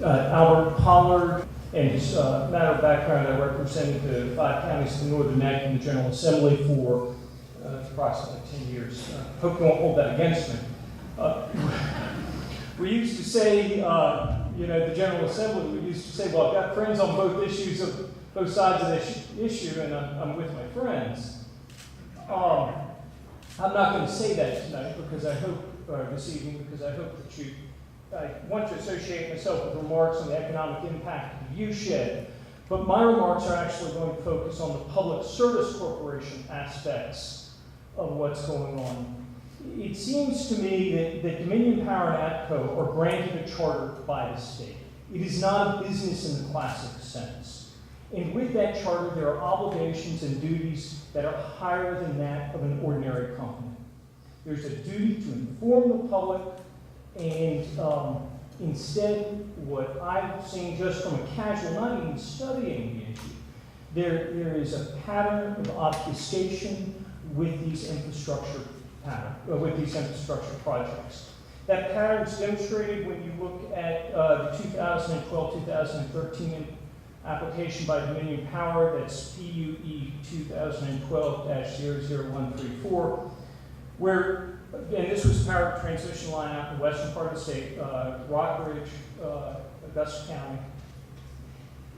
Albert Pollard, and his matter of background, I represented the 5 counties of the Northern Neck in the General Assembly for approximately 10 years. Hope you won't hold that against me. We used to say, the General Assembly, we used to say, well, I've got friends on both sides of this issue, and I'm with my friends. I'm not going to say that tonight because I hope, this evening, because I hope that I want to associate myself with remarks on the economic impact of the viewshed, but my remarks are actually going to focus on the Public Service Corporation aspects of what's going on. It seems to me that Dominion Power and APCO are granted a charter by the state. It is not a business in the classic sense. And with that charter, there are obligations and duties that are higher than that of an ordinary company. There's a duty to inform the public, and instead, what I've seen just from a casual, not even studying the issue, there is a pattern of obfuscation with these infrastructure projects. That pattern is demonstrated when you look at the 2012-2013 application by Dominion Power, that's PUE 2012-00134, where, and this was power transmission line out in the western part of the state, Rock Bridge, Augusta County.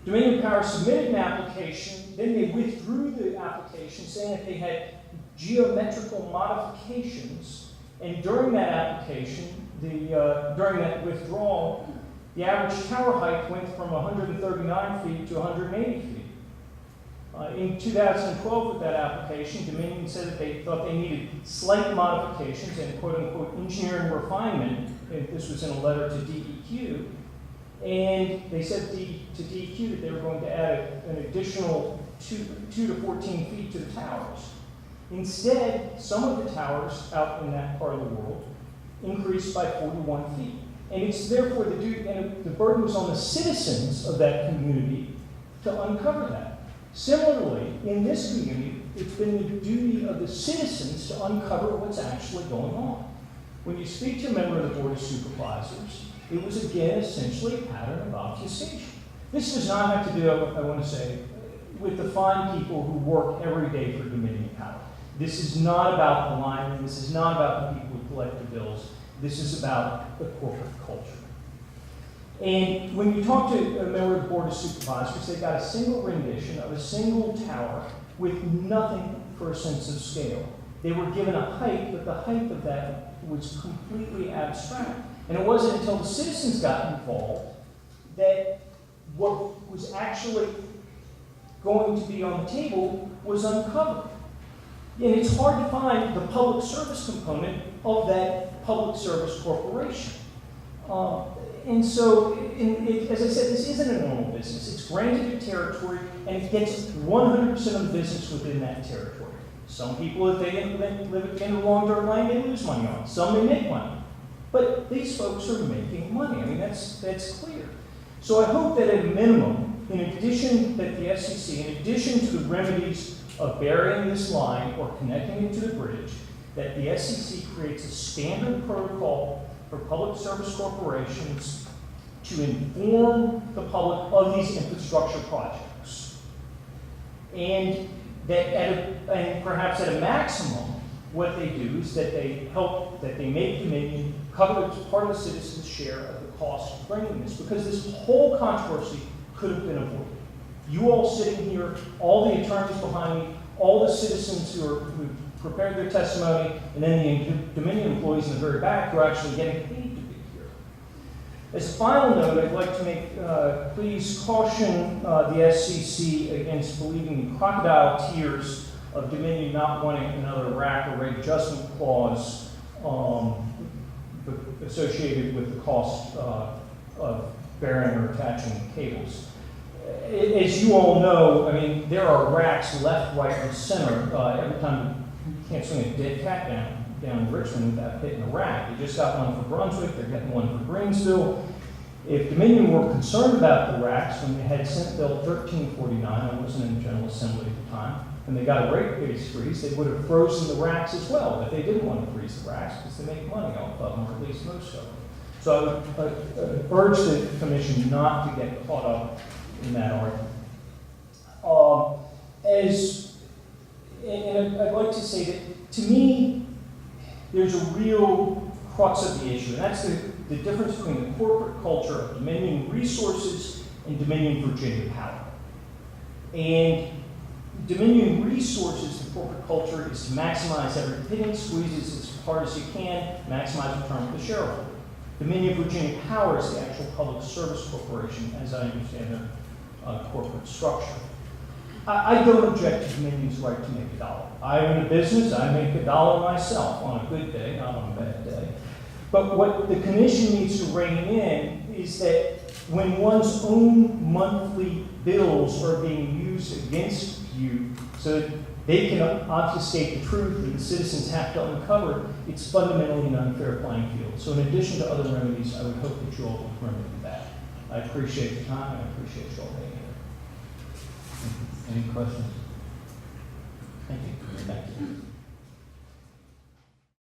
Dominion Power submitted an application, then they withdrew the application, saying that they had geometrical modifications, and during that application, during that withdrawal, the average tower height went from 139 feet to 180 feet. In 2012, with that application, Dominion said that they thought they needed slight modifications and quote-unquote engineering refinement. And this was in a letter to DEQ. And they said to DEQ that they were going to add an additional 2 to 14 feet to the towers. Instead, some of the towers out in that part of the world increased by 41 feet. And it's therefore the burden was on the citizens of that community to uncover that. Similarly, in this community, it's been the duty of the citizens to uncover what's actually going on. When you speak to a member of the Board of Supervisors, it was again essentially a pattern of obfuscation. This does not have to do, I want to say, with the fine people who work every day for Dominion Power. This is not about the linemen. This is not about the people who collect the bills. This is about the corporate culture. And when you talk to a member of the Board of Supervisors, they got a single rendition of a single tower with nothing for a sense of scale. They were given a height, but the height of that was completely abstract. And it wasn't until the citizens got involved that what was actually going to be on the table was uncovered. And it's hard to find the public service component of that public service corporation. And so, as I said, this isn't a normal business. It's granted a territory, and it gets 100% of the business within that territory. Some people, if they live in a long dirt line, they lose money on it. Some may make money. But these folks are making money. I mean, that's clear. So I hope that at a minimum, in addition that the SCC, in addition to the remedies of burying this line or connecting it to the bridge, that the SCC creates a standard protocol for public service corporations to inform the public of these infrastructure projects. And that and perhaps at a maximum, what they do is that they make Dominion cover part of the citizens' share of the cost of bringing this, because this whole controversy could have been avoided. You all sitting here, all the attorneys behind me, all the citizens who prepared their testimony, and then the Dominion employees in the very back who are actually getting paid to be here. As a final note, I'd like to please caution the SCC against believing the crocodile tears of Dominion not wanting another rack or rate adjustment clause associated with the cost of burying or attaching cables. As you all know, I mean, there are racks left, right, and center. Every time you can't swing a dead cat down in Richmond without hitting a rack. They just got one for Brunswick. They're getting one for Greensville. If Dominion were concerned about the racks when they had Senate Bill 1349, I wasn't in the General Assembly at the time, and they got a rate base freeze, they would have frozen the racks as well. But they didn't want to freeze the racks because they make money off of them, or at least most of them. So I would urge the commission not to get caught up in that argument. And I'd like to say that, to me, there's a real crux of the issue, and that's the difference between the corporate culture of Dominion resources and Dominion Virginia power. And Dominion resources, the corporate culture, is to maximize every penny, squeeze it as hard as you can, maximize return for the shareholder. Dominion Virginia power is the actual public service corporation, as I understand their corporate structure. I don't object to Dominion's right to make $1. I'm in a business, I make $1 myself on a good day, not on a bad day. But what the commission needs to rein in is that when one's own monthly bills are being used against you so that they can obfuscate the truth and the citizens have to uncover, it's fundamentally an unfair playing field. So in addition to other remedies, I would hope that you all would remedy that. I appreciate the time, I appreciate you all being here. Any questions? Thank you. Thank you.